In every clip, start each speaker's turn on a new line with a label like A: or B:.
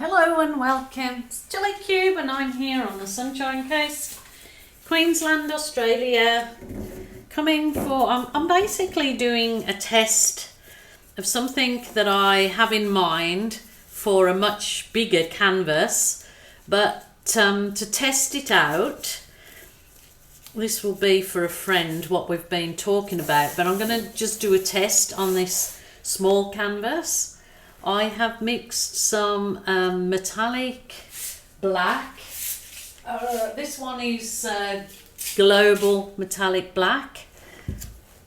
A: Hello and welcome. It's Jelly Cube and I'm here on the Sunshine Coast, Queensland, Australia. I'm basically doing a test of something that I have in mind for a much bigger canvas, but to test it out, this will be for a friend what we've been talking about, but I'm going to just do a test on this small canvas. I have mixed some metallic black. This one is global metallic black.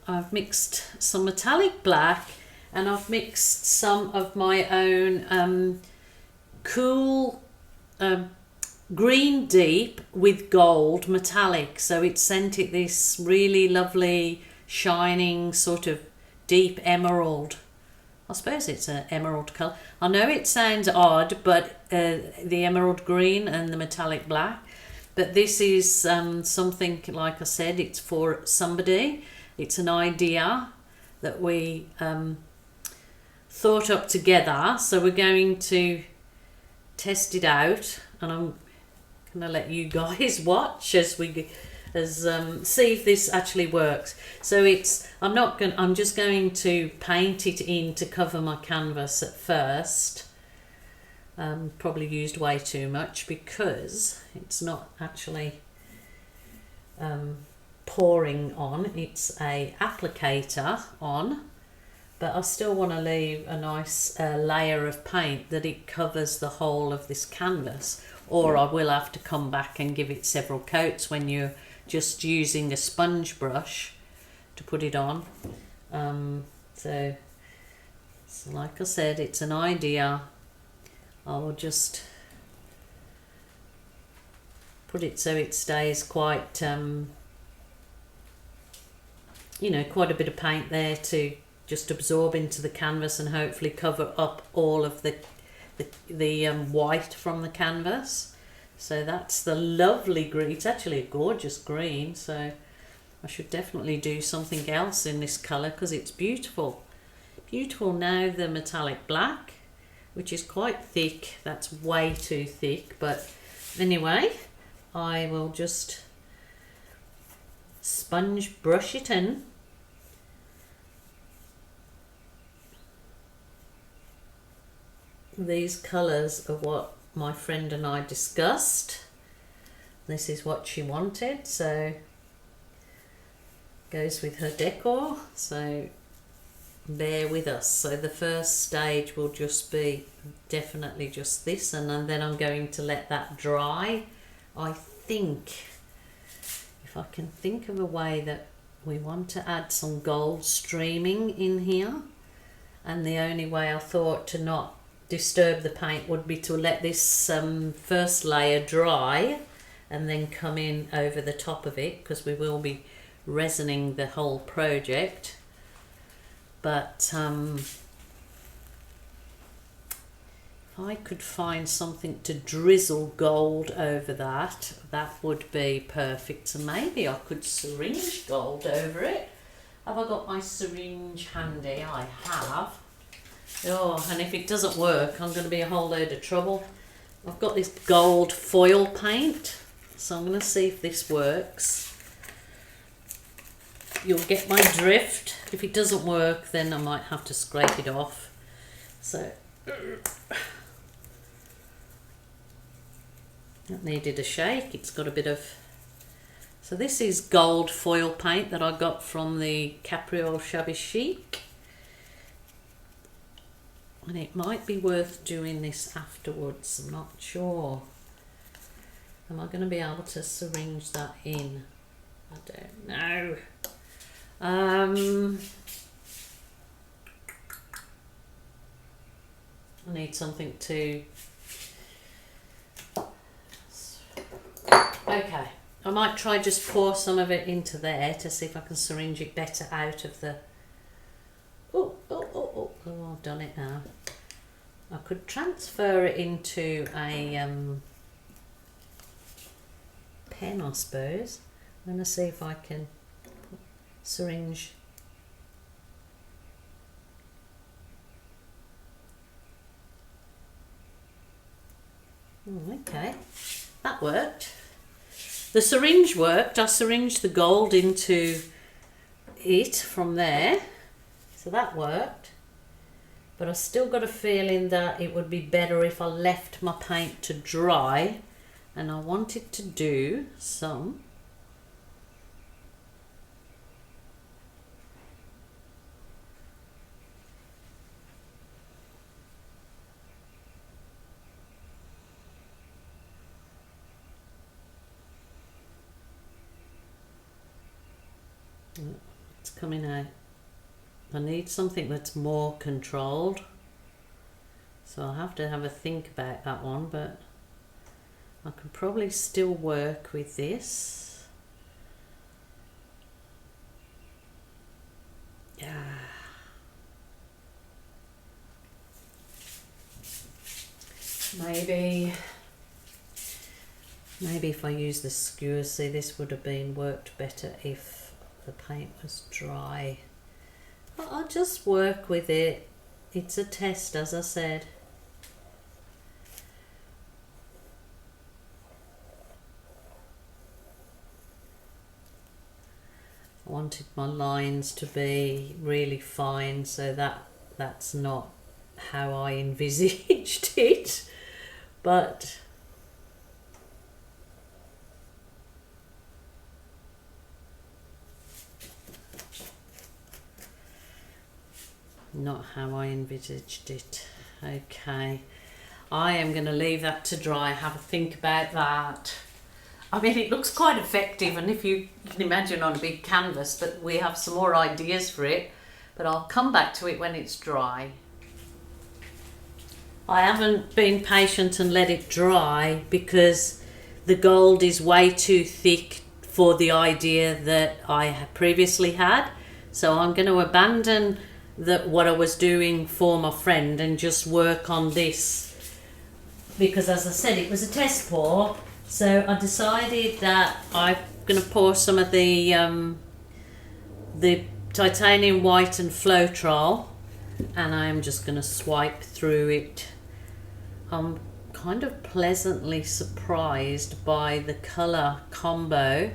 A: I've mixed some metallic black and I've mixed some of my own cool green deep with gold metallic. So it sent it this really lovely shining sort of deep emerald. I suppose it's an emerald colour. I know it sounds odd, but the emerald green and the metallic black. But this is something, like I said, it's for somebody. It's an idea that we thought up together. So we're going to test it out, and I'm going to let you guys watch as we see if this actually works. So I'm just going to paint it in to cover my canvas at first. Probably used way too much because it's not actually pouring on, it's a applicator on, but I still want to leave a nice layer of paint that it covers the whole of this canvas, or I will have to come back and give it several coats when you're just using a sponge brush to put it on. So like I said, it's an idea. I'll just put it so it stays quite quite a bit of paint there to just absorb into the canvas and hopefully cover up all of the white from the canvas. So that's the lovely green. It's actually a gorgeous green, so I should definitely do something else in this colour because it's beautiful. Beautiful. Now the metallic black, which is quite thick. That's way too thick, but anyway, I will just sponge brush it in. These colours are what my friend and I discussed. This is what she wanted, so goes with her decor, so bear with us. So the first stage will just be definitely just this, and then I'm going to let that dry. I think if I can think of a way that we want to add some gold streaming in here, and the only way I thought to not disturb the paint would be to let this first layer dry and then come in over the top of it, because we will be resining the whole project. But if I could find something to drizzle gold over that, that would be perfect. So maybe I could syringe gold over it. Have I got my syringe handy? I have. Oh, and if it doesn't work, I'm going to be a whole load of trouble. I've got this gold foil paint, so I'm going to see if this works. You'll get my drift. If it doesn't work, then I might have to scrape it off. So that needed a shake. It's got a bit of... So this is gold foil paint that I got from the Capriole Shabby Chic. And it might be worth doing this afterwards. I'm not sure. Am I going to be able to syringe that in? I don't know. I need something to... Okay. I might try just pour some of it into there to see if I can syringe it better out of the... Oh, I've done it now. I could transfer it into a pen, I suppose. I'm going to see if I can syringe. Okay, that worked. The syringe worked. I syringed the gold into it from there, so that worked. But I still got a feeling that it would be better if I left my paint to dry, and I wanted to do some it's coming out. I need something that's more controlled, so I'll have to have a think about that one, but I can probably still work with this. Yeah. Maybe if I use the skewer, see, this would have been worked better if the paint was dry. But I'll just work with it. It's a test, as I said. I wanted my lines to be really fine, so that's not how I envisaged it, but not how I envisaged it. Okay, I am going to leave that to dry, have a think about that. I mean, it looks quite effective, and if you can imagine on a big canvas, but we have some more ideas for it, but I'll come back to it when it's dry. I haven't been patient and let it dry because the gold is way too thick for the idea that I previously had. So I'm going to abandon what I was doing for my friend and just work on this, because as I said, it was a test pour. So I decided that I'm going to pour some of the titanium white and Floetrol, and I'm just going to swipe through it. I'm kind of pleasantly surprised by the colour combo.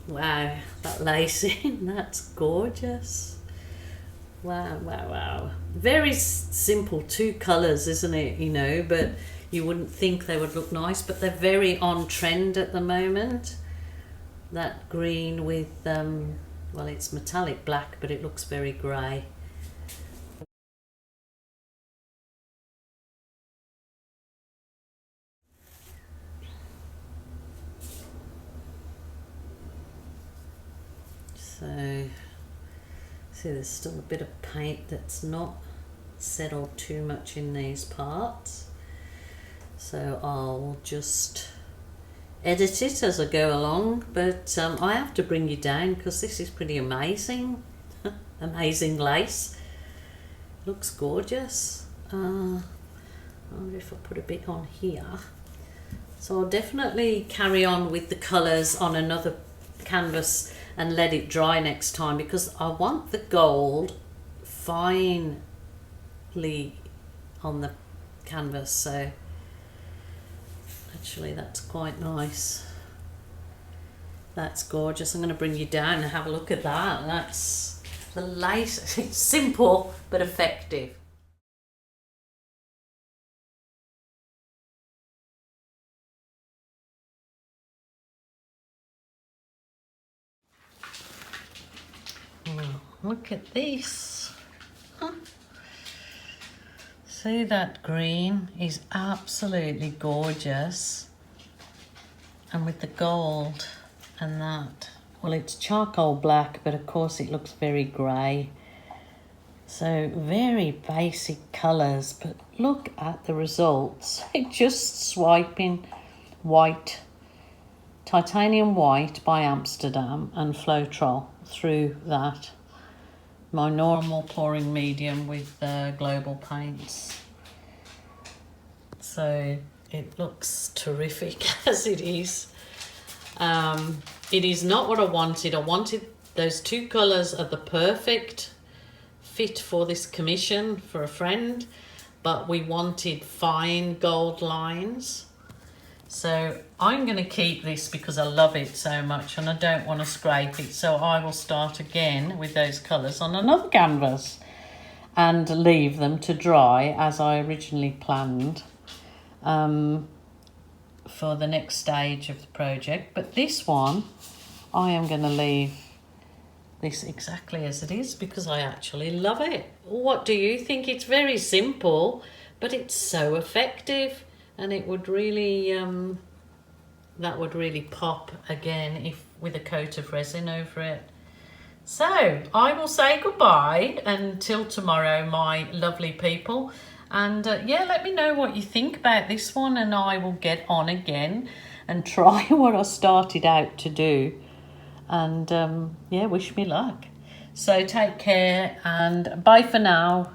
A: Wow, that lacing, that's gorgeous. Wow, wow, wow. Very simple, two colours, isn't it? You know, but you wouldn't think they would look nice, but they're very on trend at the moment. That green with, well, it's metallic black, but it looks very grey. So, see, there's still a bit of paint that's not settled too much in these parts. So I'll just edit it as I go along, but I have to bring you down because this is pretty amazing. Amazing lace. Looks gorgeous. I wonder if I put a bit on here. So I'll definitely carry on with the colours on another canvas and let it dry next time, because I want the gold finely on the canvas. So actually that's quite nice. That's gorgeous. I'm going to bring you down and have a look at that. That's the lace. It's simple but effective. Oh, look at this. Huh? See, that green is absolutely gorgeous, and with the gold and that, well, it's charcoal black, but of course it looks very grey. So very basic colours, but look at the results. Just swiping white, titanium white by Amsterdam and Floetrol through that. My normal pouring medium with global paints. So it looks terrific as it is. It is not what I wanted. I wanted those two colours are the perfect fit for this commission for a friend, but we wanted fine gold lines. So I'm going to keep this because I love it so much and I don't want to scrape it. So I will start again with those colours on another canvas and leave them to dry as I originally planned for the next stage of the project. But this one, I am going to leave this exactly as it is because I actually love it. What do you think? It's very simple, but it's so effective, and it would really that would really pop again if with a coat of resin over it. So I will say goodbye until tomorrow, my lovely people, and yeah, let me know what you think about this one, and I will get on again and try what I started out to do. And yeah, wish me luck. So take care and bye for now.